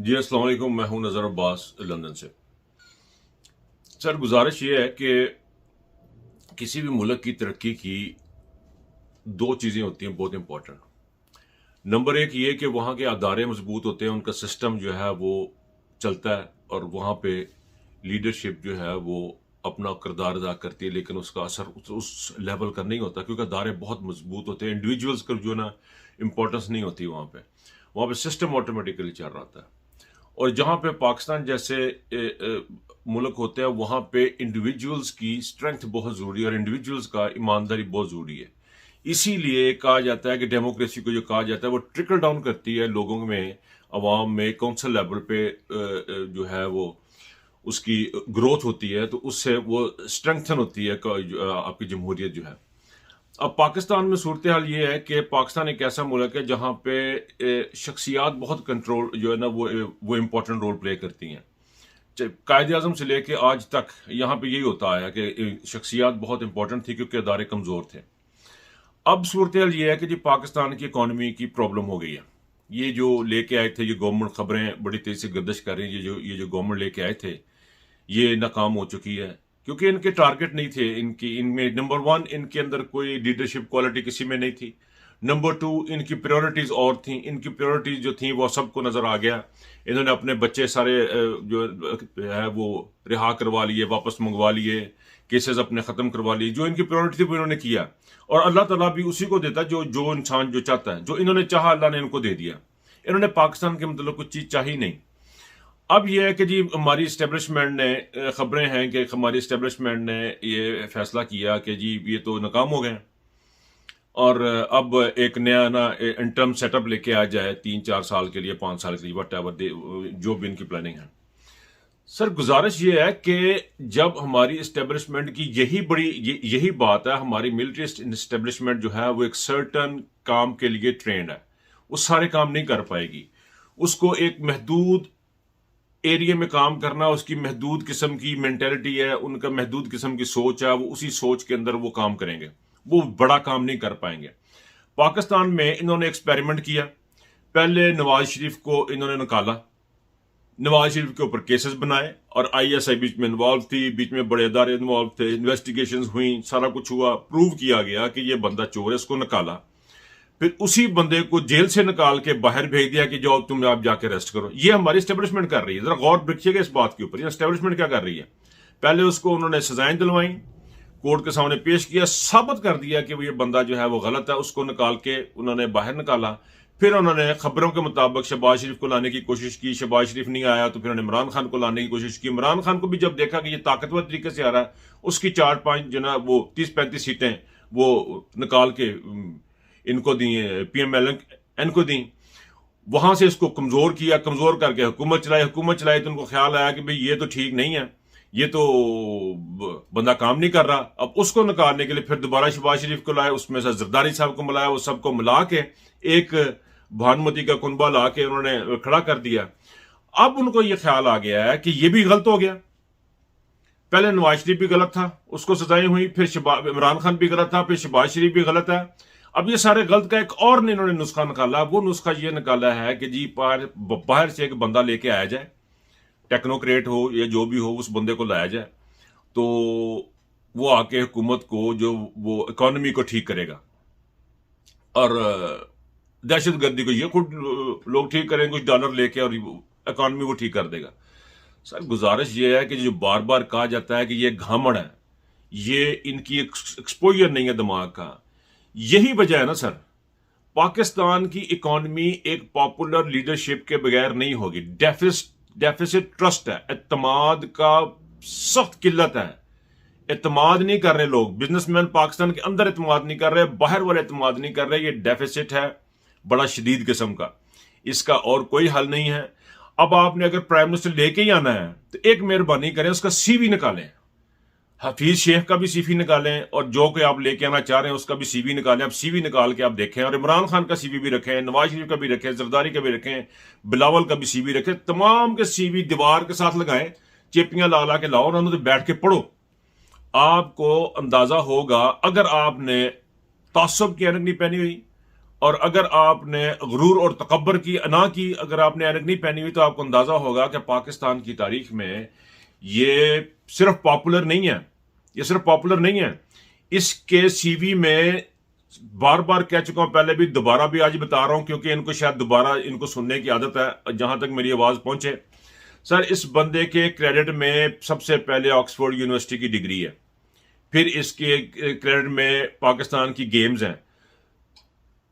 जी अस्सलाम वालेकुम। मैं हूं नज़र अब्बास लंदन से। सर, गुजारिश ये है कि किसी भी मुल्क की तरक्की की दो चीज़ें होती हैं बहुत इंपॉर्टेंट। नंबर एक ये कि वहाँ के अदारे मजबूत होते हैं, उनका सिस्टम जो है वो चलता है और वहाँ पे लीडरशिप जो है वो अपना किरदार अदा करती है, लेकिन उसका असर उस लेवल का नहीं होता क्योंकि अदारे बहुत मजबूत होते हैं। इंडिविजुअल्स का जो ना इम्पोर्टेंस नहीं होती वहाँ पे सिस्टम ऑटोमेटिकली चल रहा होता है। और जहाँ पे पाकिस्तान जैसे मुल्क होते हैं वहाँ पे इंडिविजुअल्स की स्ट्रेंथ बहुत ज़रूरी है और इंडिविजुअल्स का ईमानदारी बहुत ज़रूरी है। इसीलिए कहा जाता है कि डेमोक्रेसी को जो कहा जाता है वो ट्रिकल डाउन करती है लोगों में, अवाम में, काउंसिल लेवल पे जो है वो उसकी ग्रोथ होती है, तो उससे वो स्ट्रेंथन होती है आपकी जमहूरियत जो है। अब पाकिस्तान में सूरत हाल ये है कि पाकिस्तान एक ऐसा मुल्क है जहाँ पे शख्सियात बहुत कंट्रोल जो है ना वो इम्पोर्टेंट रोल प्ले करती हैं। कायद आजम से लेके आज तक यहाँ पे यही होता आया कि शख्सियात बहुत इंपॉर्टेंट थी क्योंकि अदारे कमज़ोर थे। अब सूरत हाल ये है कि जी पाकिस्तान की इकॉनमी की प्रॉब्लम हो गई है। ये जो लेके आए थे, ये गवर्नमेंट खबरें बड़ी तेज़ी से गर्दिश कर रही हैं, ये जो गवर्नमेंट लेके आए थे ये नाकाम हो चुकी है क्योंकि इनके टारगेट नहीं थे। इनमें नंबर वन, इनके अंदर कोई लीडरशिप क्वालिटी किसी में नहीं थी। नंबर टू, इनकी प्रायोरिटीज और थी। इनकी प्रायोरिटीज जो थी वो सबको नजर आ गया। इन्होंने अपने बच्चे सारे जो है वो रिहा करवा लिए, वापस मंगवा लिए, केसेस अपने खत्म करवा लिए। जो इनकी प्रायोरिटी थी वो इन्होंने किया और अल्लाह ताला भी उसी को देता जो जो इंसान जो चाहता है। जो इन्होंने चाहा अल्लाह ने इनको दे दिया। इन्होंने पाकिस्तान के मतलब कुछ चीज चाही नहीं। अब यह है कि जी हमारी इस्टेब्लिशमेंट ने, खबरें हैं कि हमारी इस्टेब्लिशमेंट ने ये फैसला किया कि जी ये तो नाकाम हो गए और अब एक नया ना इंटर्म सेटअप लेके आ जाए 3-4 साल के लिए, 5 साल के लिए, वट एवर जो भी इनकी प्लानिंग है। सर, गुजारिश ये है कि जब हमारी इस्टेब्लिशमेंट की यही बात है, हमारी मिलिट्री इस्टेब्लिशमेंट जो है वो एक सर्टन काम के लिए ट्रेंड है, वो सारे काम नहीं कर पाएगी। उसको एक महदूद एरिया में काम करना, उसकी महदूद किस्म की मेंटेलिटी है, उनका महदूद किस्म की सोच है, वो उसी सोच के अंदर वो काम करेंगे, वो बड़ा काम नहीं कर पाएंगे। पाकिस्तान में इन्होंने एक्सपेरिमेंट किया। पहले नवाज शरीफ को इन्होंने निकाला, नवाज शरीफ के ऊपर केसेस बनाए और आईएसआई बीच में इन्वॉल्व थी, बीच में बड़े अदारे इन्वॉल्व थे, इन्वेस्टिगेशंस हुई, सारा कुछ हुआ, प्रूव किया गया कि ये बंदा चोर है, इसको निकाला। फिर उसी बंदे को जेल से निकाल के बाहर भेज दिया कि जाओ तुम आप जाके अरेस्ट करो। ये हमारी एस्टेब्लिशमेंट कर रही है। जरा गौर रखिएगा इस बात के ऊपर, ये एस्टेब्लिशमेंट क्या कर रही है। पहले उसको उन्होंने सजाएं दिलवाई, कोर्ट के सामने पेश किया, साबित कर दिया कि ये बंदा जो है वो गलत है, उसको निकाल के उन्होंने बाहर निकाला। फिर उन्होंने खबरों के मुताबिक शहबाज शरीफ को लाने की कोशिश की, शहबाज शरीफ नहीं आया तो फिर उन्होंने इमरान खान को लाने की कोशिश की। इमरान खान को भी जब देखा कि ये ताकतवर तरीके से आ रहा है, उसकी 4-5 जो ना वो 30-35 सीटें वो निकाल के इनको दी, PMLN को दी। वहां से इसको कमजोर किया, कमजोर करके हुकूमत चलाई तो उनको ख्याल आया कि भाई ये तो ठीक नहीं है, ये तो बंदा काम नहीं कर रहा। अब उसको निकालने के लिए फिर दोबारा शहबाज शरीफ को लाए, उसमें से जरदारी साहब को मिलाया, वो सबको मिला के एक भानुमती का कुनबा ला के उन्होंने खड़ा कर दिया। अब उनको यह ख्याल आ गया है कि यह भी गलत हो गया। पहले नवाज शरीफ भी गलत था, उसको सजाएं हुई, फिर इमरान खान भी गलत था, फिर शहबाज शरीफ भी गलत है। अब ये सारे गलत का एक और इन्होंने नुस्खा निकाला। वो नुस्खा ये निकाला है कि जी बाहर से एक बंदा लेके आया जाए, टेक्नोक्रेट हो या जो भी हो, उस बंदे को लाया जाए तो वो आके हुकूमत को जो वो इकोनॉमी को ठीक करेगा और दहशत गर्दी को ये खुद लोग ठीक करेंगे, कुछ डॉलर लेके, और इकोनॉमी वो ठीक कर देगा। सर, गुजारिश ये है कि जो बार बार कहा जाता है कि ये घामड़ है, ये इनकी एक्सपोजर नहीं है दिमाग का, यही वजह है ना सर। पाकिस्तान की इकोनॉमी एक पॉपुलर लीडरशिप के बगैर नहीं होगी। डेफिसिट ट्रस्ट है, एतमाद का सख्त किल्लत है। एतमाद नहीं कर रहे लोग, बिजनेसमैन पाकिस्तान के अंदर एतमाद नहीं कर रहे, बाहर वाले एतमाद नहीं कर रहे। ये डेफिसिट है बड़ा शदीद किस्म का, इसका और कोई हल नहीं है। अब आपने अगर प्राइम मिनिस्टर लेके ही आना है तो एक मेहरबानी करें, उसका सीवी निकालें, हफीज शेख का भी सीवी निकालें, और जो कोई आप लेके आना चाह रहे हैं उसका भी सीवी निकालें। आप सीवी निकाल के आप देखें, और इमरान खान का सीवी भी रखें, नवाज शरीफ का भी रखें, जरदारी का भी रखें, बिलावल का भी सीवी रखें। तमाम के सीवी दीवार के साथ लगाएं, चेपियां ला ला के लाओ और उन्होंने बैठ के पढ़ो। आपको अंदाजा होगा, अगर आपने तासुब की ऐनक नहीं पहनी हुई, और अगर आपने गुरूर और तकब्बर की ना की, अगर आपने ऐनक नहीं पहनी हुई, तो आपको अंदाजा होगा कि पाकिस्तान की तारीख में ये सिर्फ पॉपुलर नहीं है, ये सिर्फ पॉपुलर नहीं है, इसके सीवी में बार बार कह चुका हूं पहले भी, दोबारा भी आज बता रहा हूं, क्योंकि इनको शायद दोबारा इनको सुनने की आदत है, जहां तक मेरी आवाज पहुंचे। सर, इस बंदे के क्रेडिट में सबसे पहले ऑक्सफोर्ड यूनिवर्सिटी की डिग्री है, फिर इसके क्रेडिट में पाकिस्तान की गेम्स हैं,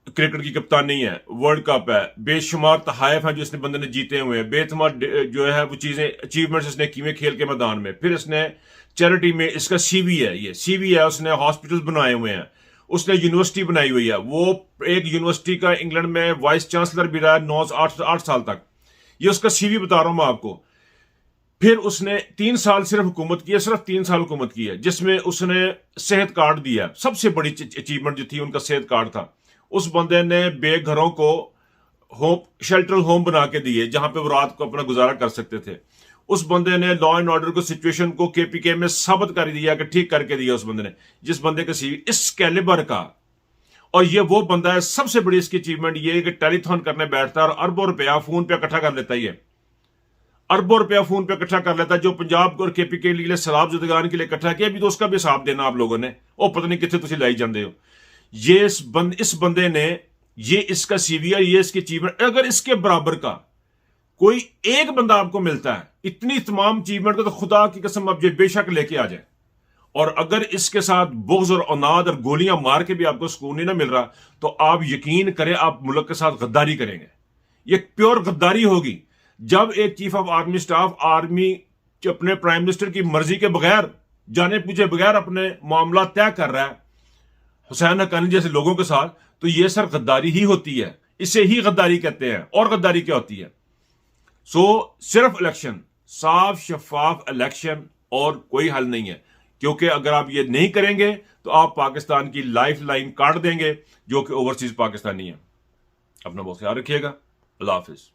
क्रिकेट की कप्तानी है, वर्ल्ड कप है, बेशुमार तहाइफ हैं जो इसने बंदे ने जीते हुए हैं, बेतुमार जो है वो चीजें अचीवमेंट्स इसने की हुए खेल के मैदान में। फिर इसने चैरिटी में, इसका सीवी है, ये सीवी है, उसने हॉस्पिटल बनाए हुए हैं, उसने यूनिवर्सिटी बनाई हुई है, वो एक यूनिवर्सिटी का इंग्लैंड में वाइस चांसलर भी रहा है 9 8 साल तक। ये उसका सीवी बता रहा हूं मैं आपको। फिर उसने 3 साल सिर्फ हुकूमत की है, सिर्फ 3 साल हुकूमत की है, जिसमें उसने सेहत कार्ड दिया, सबसे बड़ी अचीवमेंट जो थी उनका सेहत कार्ड था। उस बंदे ने बेघरों को होम, शेल्टर होम बना के दिए, जहां पे वो रात को अपना गुजारा कर सकते थे। उस बंदे ने लॉ एंड ऑर्डर को, सिचुएशन को केपीके में साबित कर दिया कि ठीक करके दिया उस बंदे ने, जिस बंदे का सीवी इस कैलिबर का। और ये वो बंदा है, सबसे बड़ी इसकी अचीवमेंट ये है कि टेलीथॉन करने बैठता है और अरबों रुपया फोन पे इकट्ठा कर लेता है, ये अरबों रुपया फोन पे इकट्ठा कर लेता है, जो पंजाब और केपीके के लिए सैलाब जुदगान के लिए इकट्ठा किया। अभी तो उसका भी हिसाब देना आप लोगों ने, वो पता नहीं कितने तुम लाई जाते हो। ये इस बंदे ने, ये इसका सीवी है, ये इसकी अचीवमेंट, अगर इसके बराबर का कोई एक बंदा आपको मिलता है इतनी तमाम अचीवमेंट को, तो खुदा की कसम आप ये बेशक लेके आ जाए। और अगर इसके साथ बुग़्ज़ और औनाद और गोलियां मार के भी आपको सुकून नहीं ना मिल रहा, तो आप यकीन करें आप मुल्क के साथ गद्दारी करेंगे। ये प्योर गद्दारी होगी जब एक chief of army staff, army अपने प्राइम मिनिस्टर की मर्जी के बगैर, जाने पूछे बगैर अपने मामला तय कर रहा है हुसैन हक्कानी जैसे लोगों के साथ, तो यह सर गद्दारी ही होती है, इसे ही गद्दारी कहते हैं। और गद्दारी क्या होती है? सिर्फ इलेक्शन, साफ शफाफ इलेक्शन, और कोई हल नहीं है। क्योंकि अगर आप ये नहीं करेंगे तो आप पाकिस्तान की लाइफ लाइन काट देंगे, जो कि ओवरसीज पाकिस्तानी है। अपना बहुत ख्याल रखिएगा। अल्लाह हाफिज।